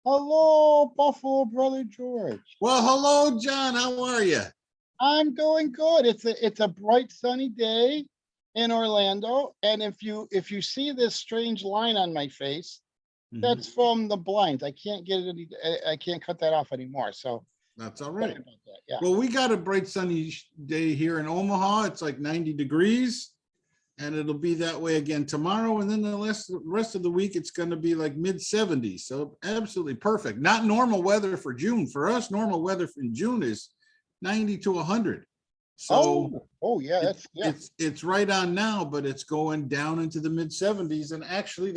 Hello, Buffalo Brother George. Well, hello, John. How are you? I'm doing good. It's a bright sunny day in Orlando, and if you see this strange line on my face, that's from the blinds. I can't get it I can't cut that off anymore. So That's all sorry right. about that. Yeah. Well, we got a bright sunny day here in Omaha. It's like 90 degrees, and it'll be that way again tomorrow. And then the rest of the week, it's going to be like mid 70s. So absolutely perfect. Not normal weather for June. For us, normal weather in June is 90 to 100. So yeah, it's right on now, but it's going down into the mid 70s. And actually,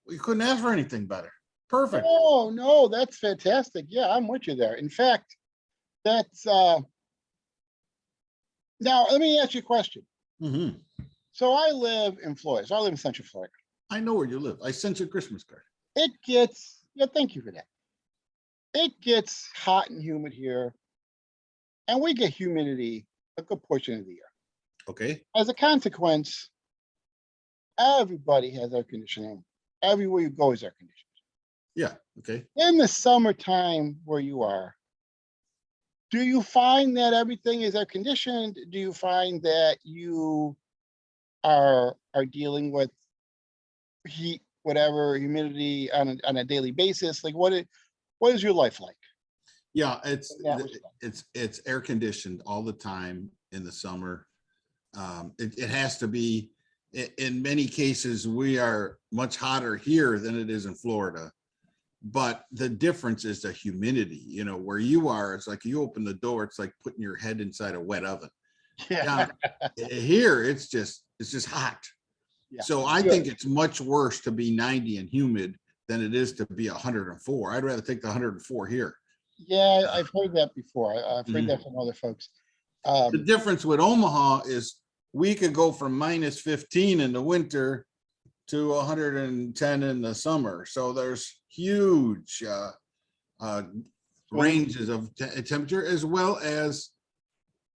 we couldn't ask for anything better. Perfect. Oh no, that's fantastic. Yeah, I'm with you there. In fact, that's now let me ask you a question. Mhm. So I live in Florida. So I live in Central Florida. I know where you live. I sent you a Christmas card. It gets, yeah, thank you for that. It gets hot and humid here, and we get humidity a good portion of the year. Okay. As a consequence, everybody has air conditioning. Everywhere you go is air conditioning. Yeah. Okay. In the summertime where you are, do you find that everything is air conditioned? Do you find that you are dealing with heat, whatever, humidity on a daily basis? Like what is your life like? Yeah, That was it's air conditioned all the time in the summer. It has to be. In many cases, we are much hotter here than it is in Florida. But the difference is the humidity. You know, where you are, it's like you open the door, it's like putting your head inside a wet oven. Yeah. Here, it's just hot. Yeah. So I think it's much worse to be 90 and humid than it is to be 104. I'd rather take the 104 here. Yeah, I've heard that before. I've heard that from other folks. The difference with Omaha is we could go from minus 15 in the winter to 110 in the summer. So there's huge ranges of temperature, as well as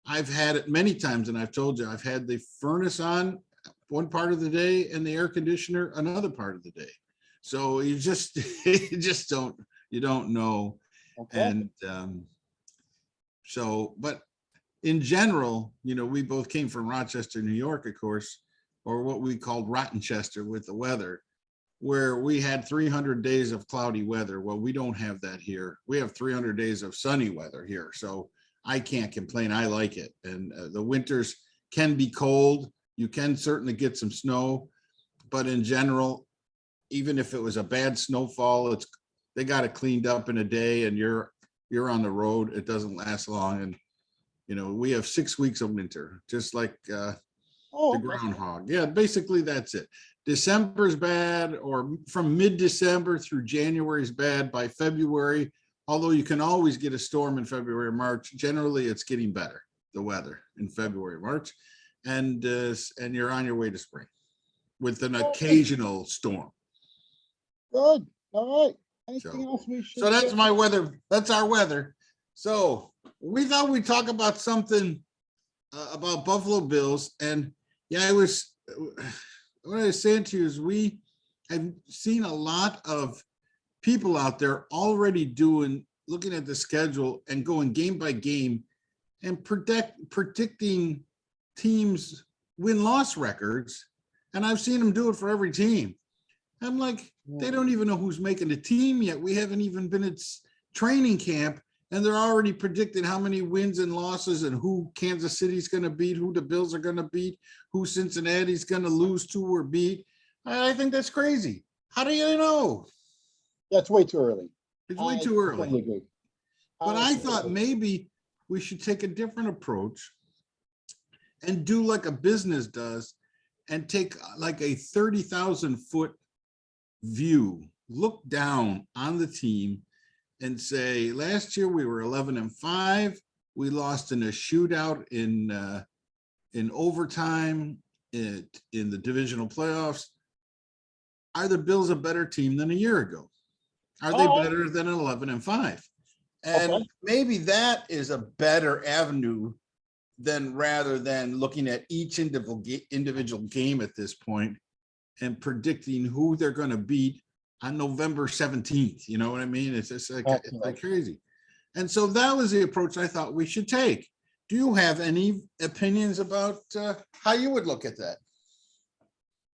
I've had it many times, and I've told you, I've had the furnace on one part of the day and the air conditioner another part of the day. So you just you don't know. Okay. And so, but in general, you know, we both came from Rochester, New York, of course, or what we called Rottenchester with the weather, where we had 300 days of cloudy weather. Well, we don't have that here. We have 300 days of sunny weather here. So I can't complain. I like it. And the winters can be cold. You can certainly get some snow, but in general, even if it was a bad snowfall, they got it cleaned up in a day, and you're on the road. It doesn't last long. And you know, we have 6 weeks of winter, just like the groundhog. Yeah, basically that's it. December's bad, or from mid-December through January is bad. By February, although you can always get a storm in February or March, generally it's getting better, the weather in February, March, and you're on your way to spring with an occasional storm. Good. All right. Anything else we should? So that's my weather. That's our weather. So we thought we'd talk about something about Buffalo Bills. And yeah, what I was saying to you is we have seen a lot of people out there already looking at the schedule and going game by game and predicting teams' win-loss records. And I've seen them do it for every team. I'm like, they don't even know who's making the team yet. We haven't even been at training camp, and they're already predicting how many wins and losses and who Kansas City's going to beat, who the Bills are going to beat, who Cincinnati's going to lose to or beat. I think that's crazy. How do you know? That's way too early. It's way too early. But I thought maybe we should take a different approach and do like a business does and take like a 30,000 foot view, look down on the team and say, last year we were 11-5. We lost in a shootout in overtime in the divisional playoffs. Are the Bills a better team than a year ago? Are they better than 11-5? And maybe that is a better avenue rather than looking at each individual game at this point and predicting who they're going to beat on November 17th. You know what I mean? It's just like, it's Okay. like crazy. And so that was the approach I thought we should take. Do you have any opinions about how you would look at that?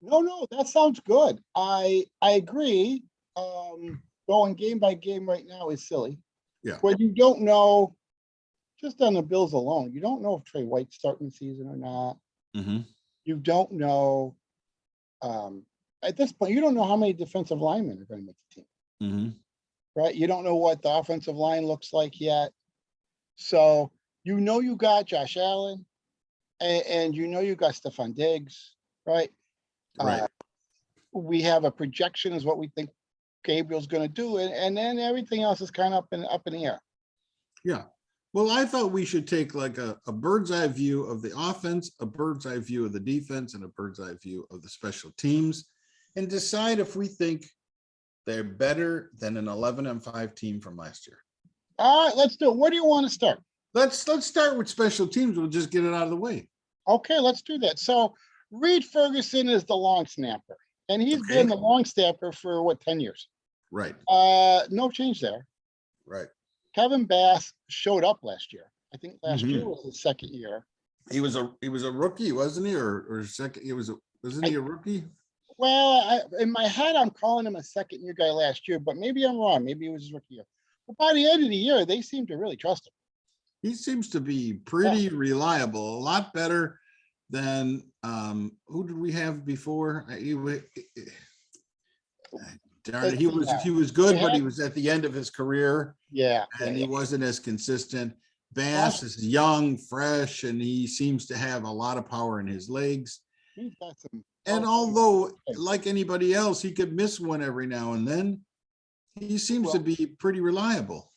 No, that sounds good. I agree. Going game by game right now is silly. Yeah. When you don't know, just on the Bills alone, you don't know if Trey White's starting the season or not. Mhm. You don't know, at this point, you don't know how many defensive linemen are gonna make the team, Mhm. right? You don't know what the offensive line looks like yet. So, you know you got Josh Allen, and you know you got Stephon Diggs, right? Right. We have a projection is what we think Gabriel's gonna do, and then everything else is kind of up in the air. Yeah. Well, I thought we should take like a bird's eye view of the offense, a bird's eye view of the defense, and a bird's eye view of the special teams, and decide if we think they're better than an 11-5 team from last year. All right, let's do it. Where do you want to start? Let's start with special teams. We'll just get it out of the way. Okay, let's do that. So Reed Ferguson is the long snapper, and he's Okay. been the long snapper for what, 10 years? Right. No change there. Right. Kevin Bass showed up last year. I think last Mhm. year was his second year. He was a rookie, wasn't he? Or second? Wasn't he a rookie? Well, in my head, I'm calling him a second year guy last year, but maybe I'm wrong. Maybe it was his rookie year. But by the end of the year, they seem to really trust him. He seems to be pretty reliable, a lot better than who did we have before? Darn it, he was good, but he was at the end of his career Yeah, and he wasn't as consistent. Bass is young, fresh, and he seems to have a lot of power in his legs. he's got some. And although, like anybody else, he could miss one every now and then, he seems to be pretty reliable.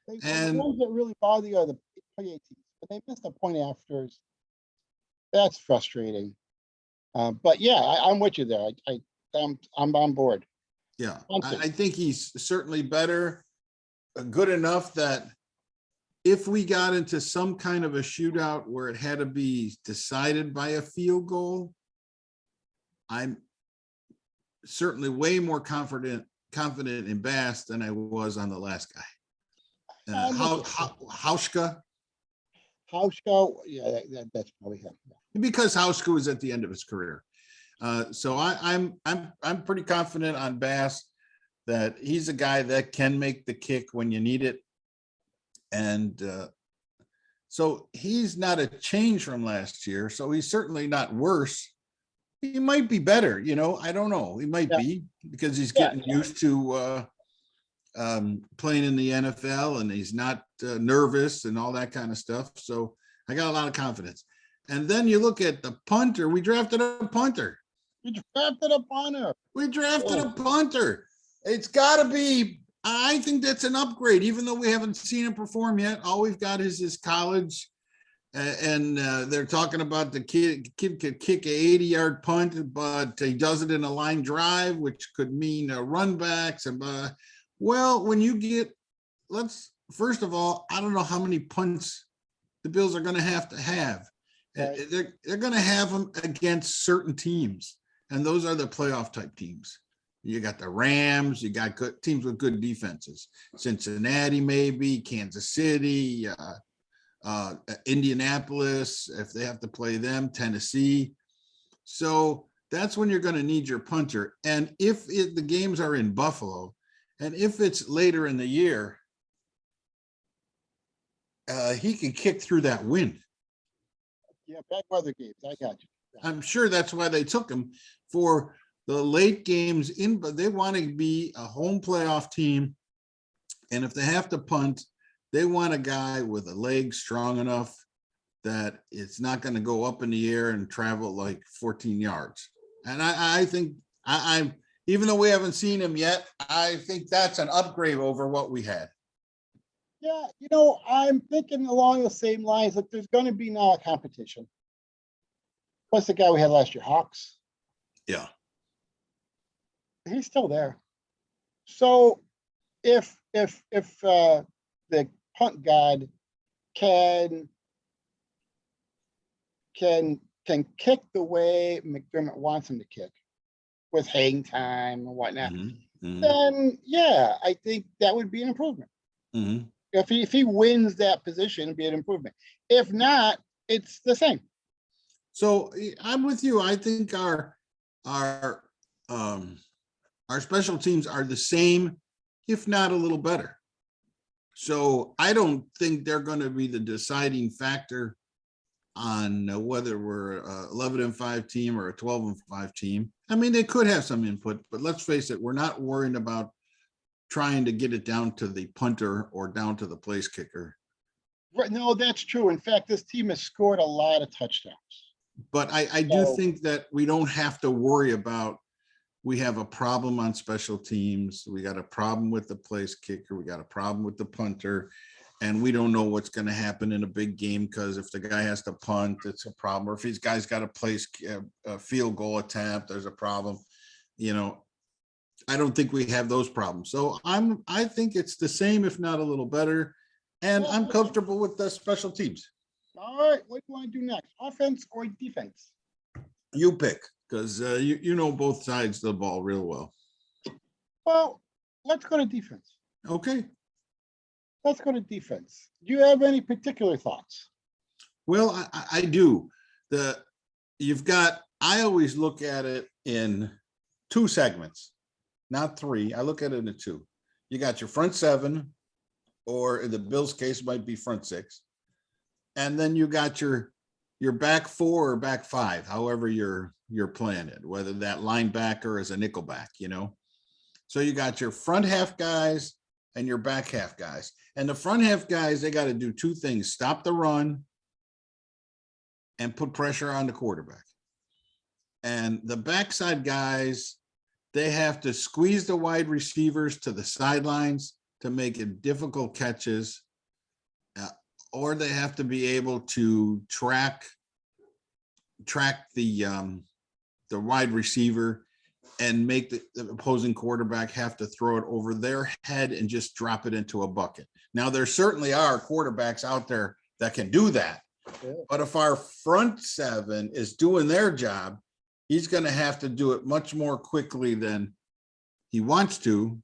The And ones that really bother you are the 2018. But they missed a point after. That's frustrating. But yeah, I'm with you there. I'm on board. yeah, I think he's certainly better, good enough that if we got into some kind of a shootout where it had to be decided by a field goal, I'm certainly way more confident in Bass than I was on the last guy. Hauschka. Hauschka, yeah, that's probably him. Because Hauschka was at the end of his career. So I'm pretty confident on Bass that he's a guy that can make the kick when you need it. And so he's not a change from last year. So he's certainly not worse. He might be better, I don't know. He might be because he's getting used to playing in the NFL and he's not nervous and all that kind of stuff. So I got a lot of confidence. And then you look at the punter. We drafted a punter. We drafted a punter. It's got to be, I think that's an upgrade, even though we haven't seen him perform yet. All we've got is his college. And they're talking about the kid could kick a 80-yard punt, but he does it in a line drive, which could mean run backs. And well, when you get, first of all, I don't know how many punts the Bills are going to have. Right. They're going to have them against certain teams, and those are the playoff type teams. You got the Rams, you got good teams with good defenses, Cincinnati, maybe Kansas City, Indianapolis, if they have to play them, Tennessee. So that's when you're going to need your punter. And if the games are in Buffalo, and if it's later in the year, he can kick through that wind. Yeah, bad weather games. I got you. I'm sure that's why they took him for the late games but they want to be a home playoff team. And if they have to punt, they want a guy with a leg strong enough that it's not going to go up in the air and travel like 14 yards. And I think I'm even though we haven't seen him yet, I think that's an upgrade over what we had. Yeah, I'm thinking along the same lines. Like, there's going to be now a competition. What's the guy we had last year? Hawks. Yeah, he's still there. So if the punt god can kick the way McDermott wants him to kick, with hang time and whatnot, Mhm, mhm, then yeah, I think that would be an improvement. mhm. If he wins that position, it'd be an improvement. If not, it's the same. So I'm with you. I think our um our special teams are the same, if not a little better. So I don't think they're going to be the deciding factor on whether we're a 11-5 team or a 12-5 team. I mean, they could have some input, but let's face it, we're not worrying about trying to get it down to the punter or down to the place kicker. Right, no, that's true. In fact, this team has scored a lot of touchdowns. But I do So, think that we don't have to worry about, we have a problem on special teams. We got a problem with the place kicker. We got a problem with the punter. And we don't know what's going to happen in a big game, because if the guy has to punt, it's a problem. Or if these guys got to place a field goal attempt, there's a problem. You know, I don't think we have those problems. So I think it's the same, if not a little better. And I'm comfortable with the special teams. all right, what do you want to do next? Offense or defense? You pick, because you know both sides of the ball real well. Well, let's go to defense. Okay. Let's go to defense. Do you have any particular thoughts? Well, I do. I always look at it in two segments, not three. I look at it in two. You got your front seven, or in the Bills' case, might be front six. And then you got your back four or back five, however you're playing it, whether that linebacker is a nickel back, you know. So you got your front half guys and your back half guys. And the front half guys, they got to do two things: stop the run and put pressure on the quarterback. And the backside guys, they have to squeeze the wide receivers to the sidelines to make it difficult catches, or they have to be able to track the wide receiver and make the opposing quarterback have to throw it over their head and just drop it into a bucket. Now, there certainly are quarterbacks out there that can do that. Yeah. But if our front seven is doing their job, he's going to have to do it much more quickly than he wants to,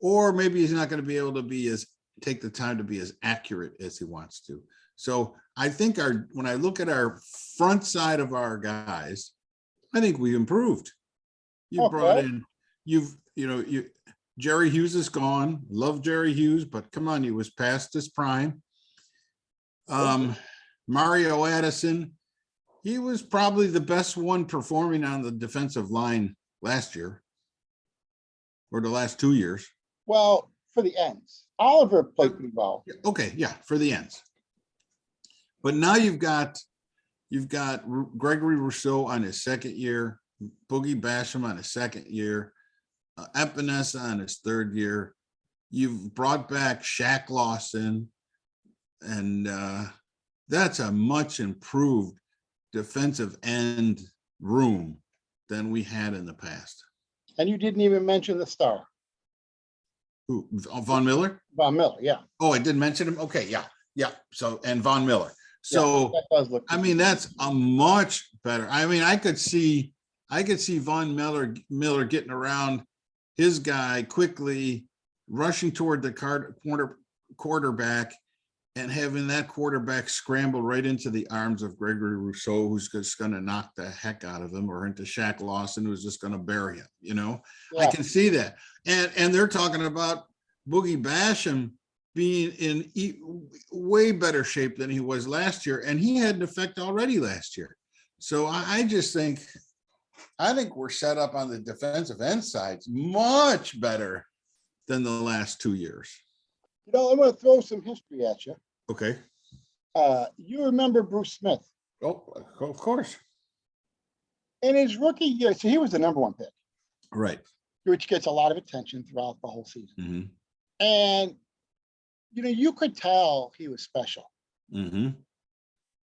or maybe he's not going to be able to take the time to be as accurate as he wants to. So I think when I look at our front side of our guys, I think we improved. You brought in, Jerry Hughes is gone. Love Jerry Hughes, but come on, he was past his prime. Mario Addison, he was probably the best one performing on the defensive line last year, or the last 2 years. Well, for the ends, Oliver played pretty well. Okay, yeah, for the ends. But now you've got Gregory Rousseau on his second year, Boogie Basham on his second year, Epinesa on his third year. You've brought back Shaq Lawson, and that's a much improved defensive end room than we had in the past. And you didn't even mention the star. Who? Von Miller? Von Miller, yeah. Oh, I didn't mention him? Okay, yeah. So, and Von Miller. So, that does look I mean, that's a much better. I mean, I could see Von Miller getting around his guy quickly, rushing toward the quarterback, and having that quarterback scramble right into the arms of Gregory Rousseau, who's just going to knock the heck out of him, or into Shaq Lawson, who's just going to bury him. You know, Yeah. I can see that. And they're talking about Boogie Basham being in way better shape than he was last year, and he had an effect already last year. So I just think we're set up on the defensive end sides much better than the last 2 years. I'm going to throw some history at you. Okay. You remember Bruce Smith? Oh, of course. In his rookie year, so he was the number one pick, Right. which gets a lot of attention throughout the whole season. Mm-hmm. And, you could tell he was special. Mm-hmm.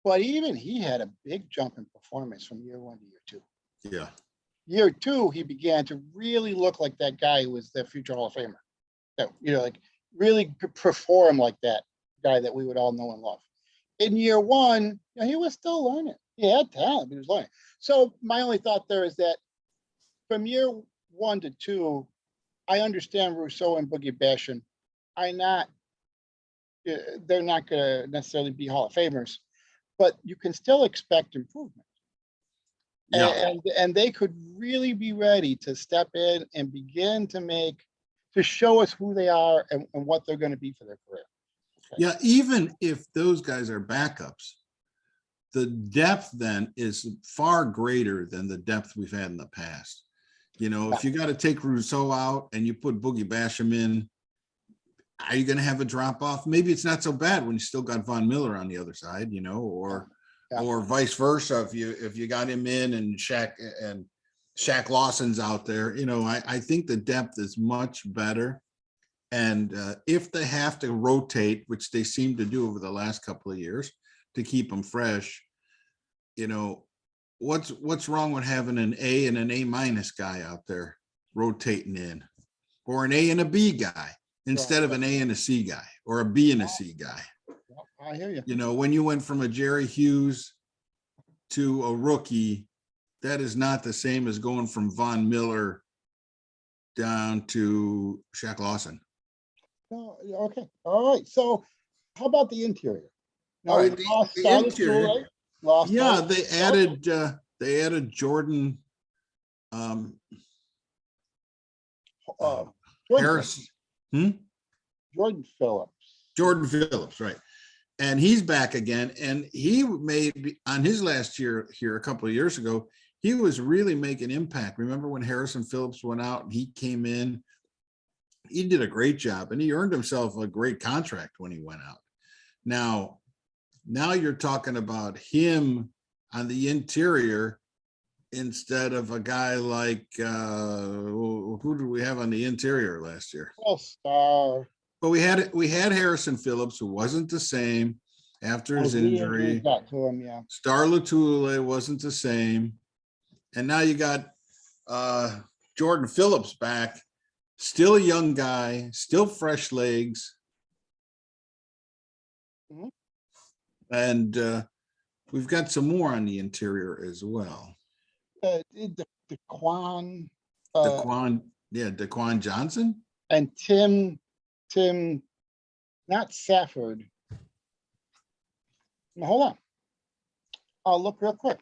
But even he had a big jump in performance from year one to year two. Yeah. Year two, he began to really look like that guy who was the future Hall of Famer. That, like really could perform like that guy that we would all know and love. In year one, he was still learning. He had talent, but he was learning. So my only thought there is that from year 1 to 2, I understand Rousseau and Boogie Basham. They're not gonna necessarily be Hall of Famers, but you can still expect improvement. Yeah, And they could really be ready to step in and begin to show us who they are and what they're gonna be for their career. yeah, even if those guys are backups, the depth then is far greater than the depth we've had in the past. You know, if you got to take Rousseau out and you put Boogie Basham in, are you going to have a drop off? Maybe it's not so bad when you still got Von Miller on the other side, you know, or vice versa. If you got him in and Shaq Lawson's out there, you know, I think the depth is much better. And if they have to rotate, which they seem to do over the last couple of years to keep them fresh, you know, what's wrong with having an A and an A minus guy out there rotating in, or an A and a B guy instead of an A and a C guy, or a B and a C guy? I hear you. You know, when you went from a Jerry Hughes to a rookie, that is not the same as going from Von Miller down to Shaq Lawson. Okay, all right. So how about the interior? Now, All we right, lost the Starley interior- Toure, lost Yeah, Starley- they added Jordan Jordan Harris, Jordan Phillips. Jordan Phillips, right? And he's back again. And he made, on his last year here a couple of years ago, he was really making impact. Remember when Harrison Phillips went out and he came in? He did a great job and he earned himself a great contract when he went out. Now you're talking about him on the interior instead of a guy like who did we have on the interior last year? Well, Star. But we had Harrison Phillips, who wasn't the same after his injury. Got to him, yeah. Star Latulippe wasn't the same. And now you got Jordan Phillips back, still a young guy, still fresh legs. Mhm. And we've got some more on the interior as well. DeQuan. DeQuan Johnson? And Tim, not Safford. Now, hold on. I'll look real quick.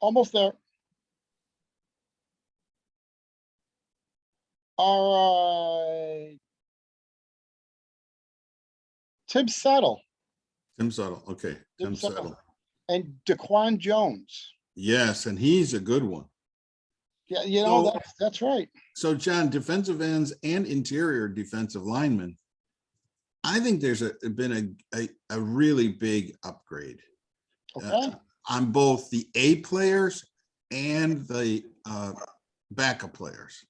Almost there. All right. Tim Settle Tim Settle. Okay. Tim Settle. and DeQuan Jones. Yes, and he's a good one. Yeah, you know, So- that's right. So, John, defensive ends and interior defensive linemen, I think there's been a really big upgrade Okay. on both the A players and the backup players.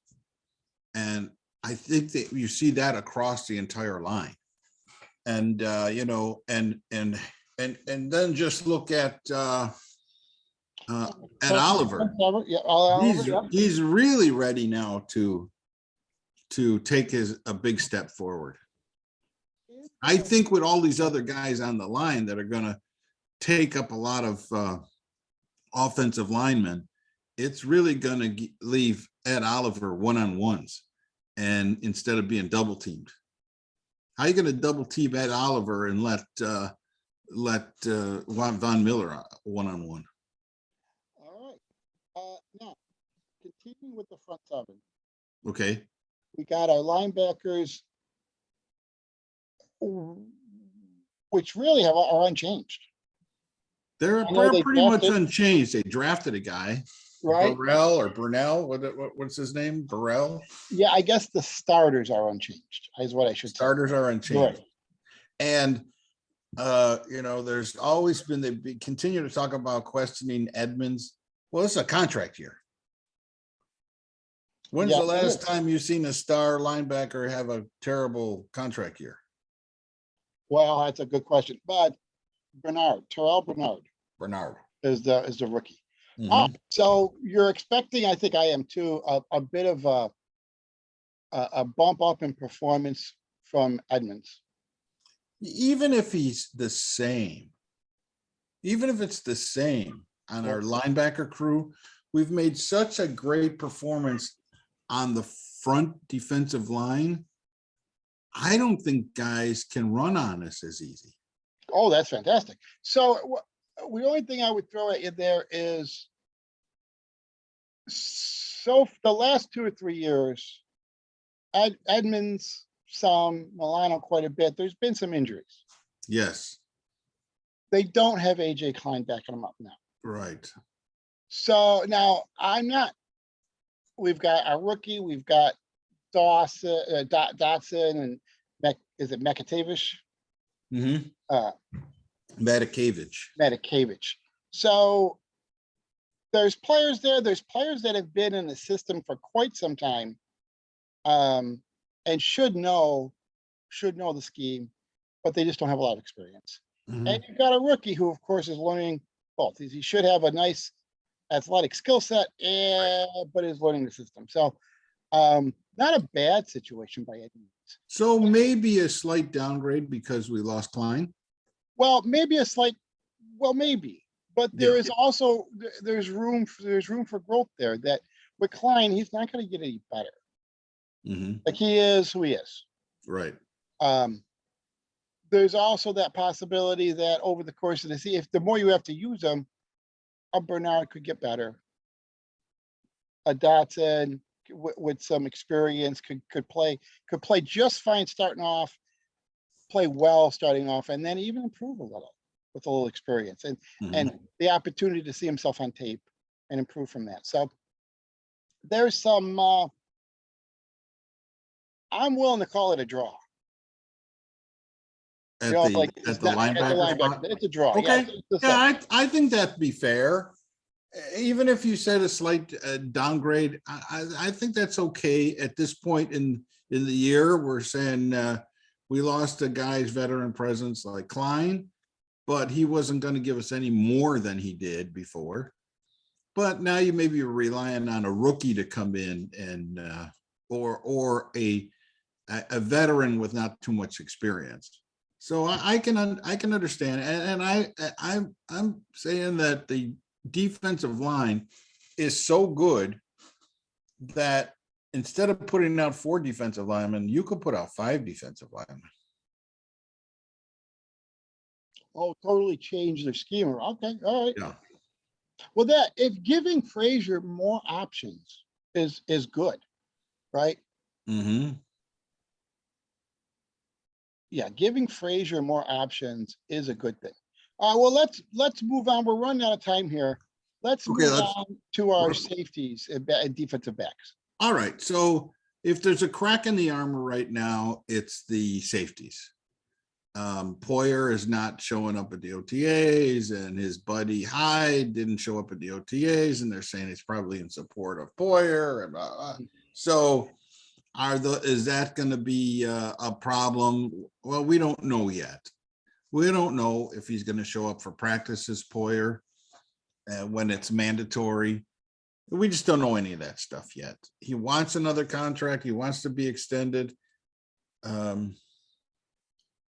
And I think that you see that across the entire line. And you know, and then just look at Oliver. Yeah, Oliver, yeah. He's really ready now to take a big step forward. I think with all these other guys on the line that are going to take up a lot of offensive linemen, it's really going to leave Ed Oliver one-on-ones, and instead of being double teamed. How are you going to double team Ed Oliver and let Von Miller one-on-one? All right. Now, continuing with the front seven, Okay. we got our linebackers, which really are unchanged, They're I know they pretty much drafted- unchanged. They drafted a guy, right? Burrell or Burnell. What's his name? Burrell. Yeah, I guess the starters are unchanged, is what I should say. Starters are unchanged. Right. And you know, there's always been they continue to talk about questioning Edmonds. Well, it's a contract year. When's Yeah, the it last is. time you've seen a star linebacker have a terrible contract year? Well, that's a good question, but Terrell Bernard is the rookie. Mhm. So you're expecting, I think I am too, a bit of a bump up in performance from Edmonds. Even if he's the same, even if it's the same on our linebacker crew, we've made such a great performance on the front defensive line. I don't think guys can run on us as easy. Oh, that's fantastic. So the only thing I would throw at you there is, so the last 2 or 3 years, Edmonds, some, Milano quite a bit. There's been some injuries. Yes, They don't have AJ Klein backing them up now. right. So now we've got our rookie, we've got Dotson and is it Mekatavish? Mm-hmm. Uh, Matakevich. So there's players there. There's players that have been in the system for quite some time, and should know the scheme, but they just don't have a lot of experience. Mhm. And you've got a rookie who, of course, is learning both. He should have a nice athletic skill set, but is learning the system. So, not a bad situation by any means. So maybe a slight downgrade because we lost Klein. Well, maybe maybe, but there Yeah. is also there's room for growth there. That with Klein, he's not going to get any better. Mhm. Like he is who he is. Right. There's also that possibility that over the course of the season, if the more you have to use them, a Bernard could get better. A Dotson with some experience could play just fine starting off, play well starting off, and then even improve a little with a little experience and Mhm. the opportunity to see himself on tape and improve from that. So there's some. I'm willing to call it a draw. At You know, the like at it's the not at the linebacker linebacker. spot. It's a draw. Okay. Yeah, it's Yeah, I think that'd be fair. Even if you said a slight downgrade, I think that's okay at this point in the year. We're saying we lost a guy's veteran presence like Klein, but he wasn't going to give us any more than he did before. But now you may be relying on a rookie to come in and or a veteran with not too much experience. So I can understand, and I'm saying that the defensive line is so good that instead of putting out 4 defensive linemen, you could put out 5 defensive linemen. Oh, totally change their scheme. Okay, all right. Yeah. Well, that if giving Frazier more options is good, right? Mm-hmm. Yeah, giving Frazier more options is a good thing. Well, let's move on. We're running out of time here. Let's Okay, move let's- on to our safeties and defensive backs. All right. So if there's a crack in the armor right now, it's the safeties. Poyer is not showing up at the OTAs, and his buddy Hyde didn't show up at the OTAs, and they're saying he's probably in support of Poyer. And blah, blah. So is that going to be a problem? Well, we don't know yet. We don't know if he's going to show up for practices, Poyer, when it's mandatory. We just don't know any of that stuff yet. He wants another contract. He wants to be extended.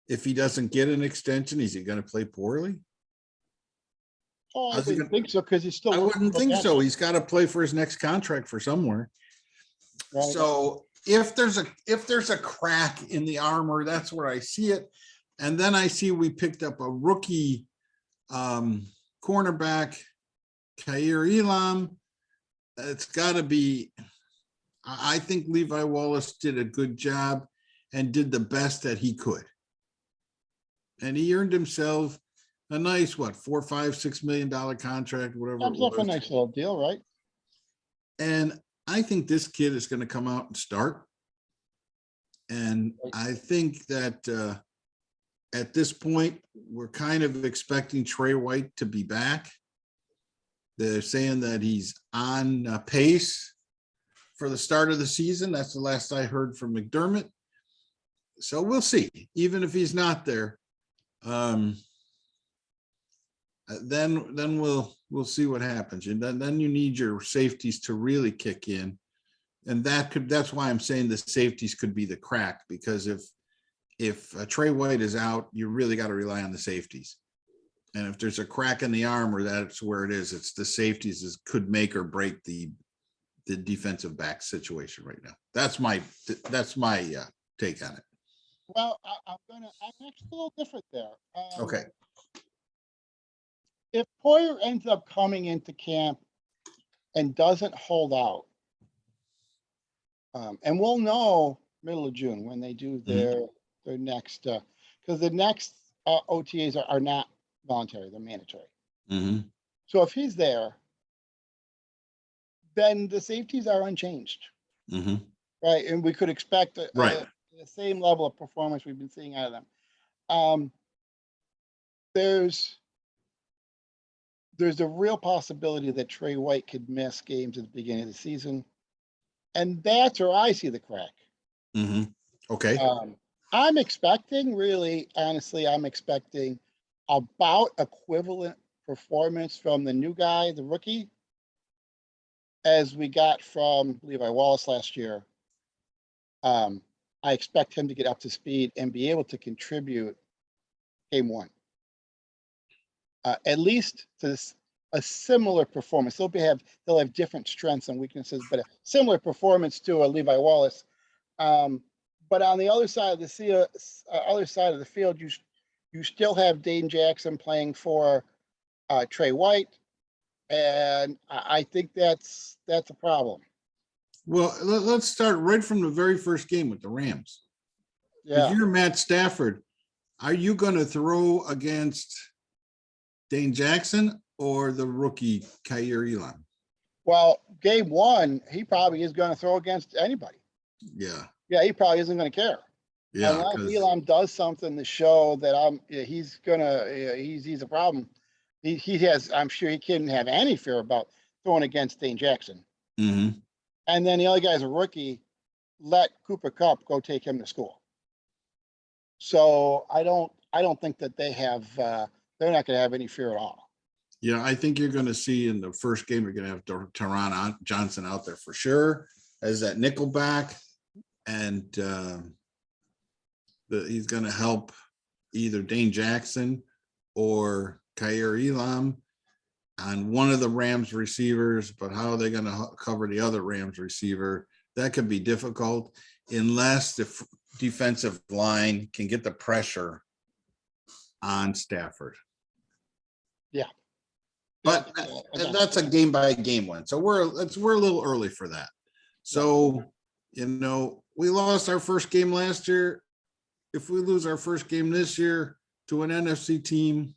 If he doesn't get an extension, is he going to play poorly? Oh, I How's he wouldn't gonna- think so because he's still. I wouldn't think so. He's got to play for his next contract for somewhere. Right. So if there's a crack in the armor, that's where I see it. And then I see we picked up a rookie cornerback, Kair Elam. It's got to be. I think Levi Wallace did a good job and did the best that he could. And he earned himself a nice, $4, $5, $6 million contract, whatever it Comes off a was. nice little deal, right? And I think this kid is going to come out and start. And I think that at this point, we're kind of expecting Trey White to be back. They're saying that he's on pace for the start of the season. That's the last I heard from McDermott. So we'll see. Even if he's not there, then we'll see what happens. And then you need your safeties to really kick in. And that's why I'm saying the safeties could be the crack, because if Trey White is out, you really got to rely on the safeties. And if there's a crack in the armor, that's where it is. It's the safeties could make or break the defensive back situation right now. That's my take on it. Well, I'm actually a little different there. Okay. If Poyer ends up coming into camp and doesn't hold out, and we'll know middle of June when they do their next, because the next OTAs are not voluntary, they're mandatory. Mhm. So if he's there, then the safeties are unchanged, Mhm. right? And we could expect Right. the same level of performance we've been seeing out of them. There's a real possibility that Trey White could miss games at the beginning of the season. And that's where I see the crack. Mhm. Okay. I'm expecting, really, honestly, I'm expecting about equivalent performance from the new guy, the rookie, as we got from Levi Wallace last year. I expect him to get up to speed and be able to contribute game one. At least to a similar performance. They'll have different strengths and weaknesses, but a similar performance to a Levi Wallace. But on the other side of the field, you still have Dane Jackson playing for Trey White, and I think that's a problem. Well, let's start right from the very first game with the Rams. If Yeah. you're Matt Stafford, are you going to throw against Dane Jackson or the rookie Kaiir Elam? Well, game one, he probably is going to throw against anybody. Yeah. Yeah, he probably isn't going to care. Yeah. Unless Elam does something to show that he's a problem. He has, I'm sure he couldn't have any fear about throwing against Dane Jackson. Mhm. And then the other guy's a rookie. Let Cooper Kupp go take him to school. So I don't think that they're not going to have any fear at all. Yeah, I think you're going to see in the first game, you're going to have Taron Johnson out there for sure as that nickel back. And he's going to help either Dane Jackson or Kaiir Elam on one of the Rams receivers, but how are they going to cover the other Rams receiver? That could be difficult unless the defensive line can get the pressure on Stafford. Yeah. But that's a game by game one. So we're a little early for that. So, we lost our first game last year. If we lose our first game this year to an NFC team,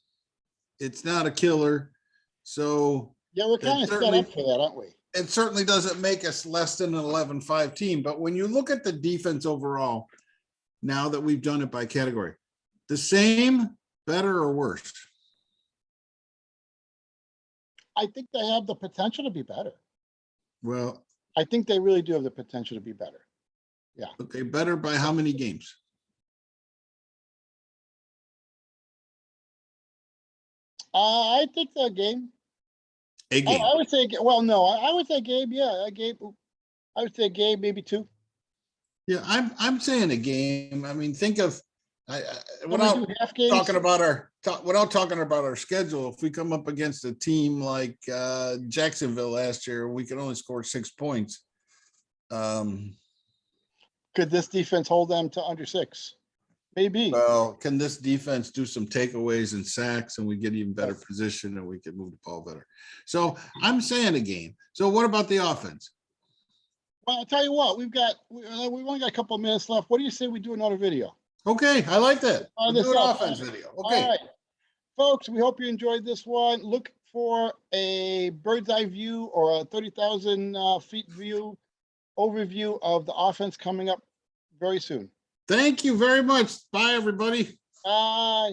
it's not a killer. So yeah, we're kind of set up for that, aren't we? It certainly doesn't make us less than an 11-5 team. But when you look at the defense overall, now that we've done it by category, the same, better, or worse? I think they have the potential to be better. Well, I think they really do have the potential to be better. Yeah. Okay, better by how many games? I think the game. A game. I would say. Well, no, I would say game. Yeah, a game. I would say game, maybe two. Yeah, I'm saying a game. I mean, think of Without talking about our schedule. If we come up against a team like Jacksonville last year, we could only score 6 points. Could this defense hold them to under 6? Maybe. Well, can this defense do some takeaways and sacks, and we get even better position, and we can move the ball better? So I'm saying a game. So what about the offense? Well, I'll tell you what. We've only got a couple of minutes left. What do you say we do another video? Okay, I like that. We'll do an offense video. Okay. All right, folks. We hope you enjoyed this one. Look for a bird's eye view or a 30,000 feet view overview of the offense coming up very soon. Thank you very much. Bye, everybody. Bye.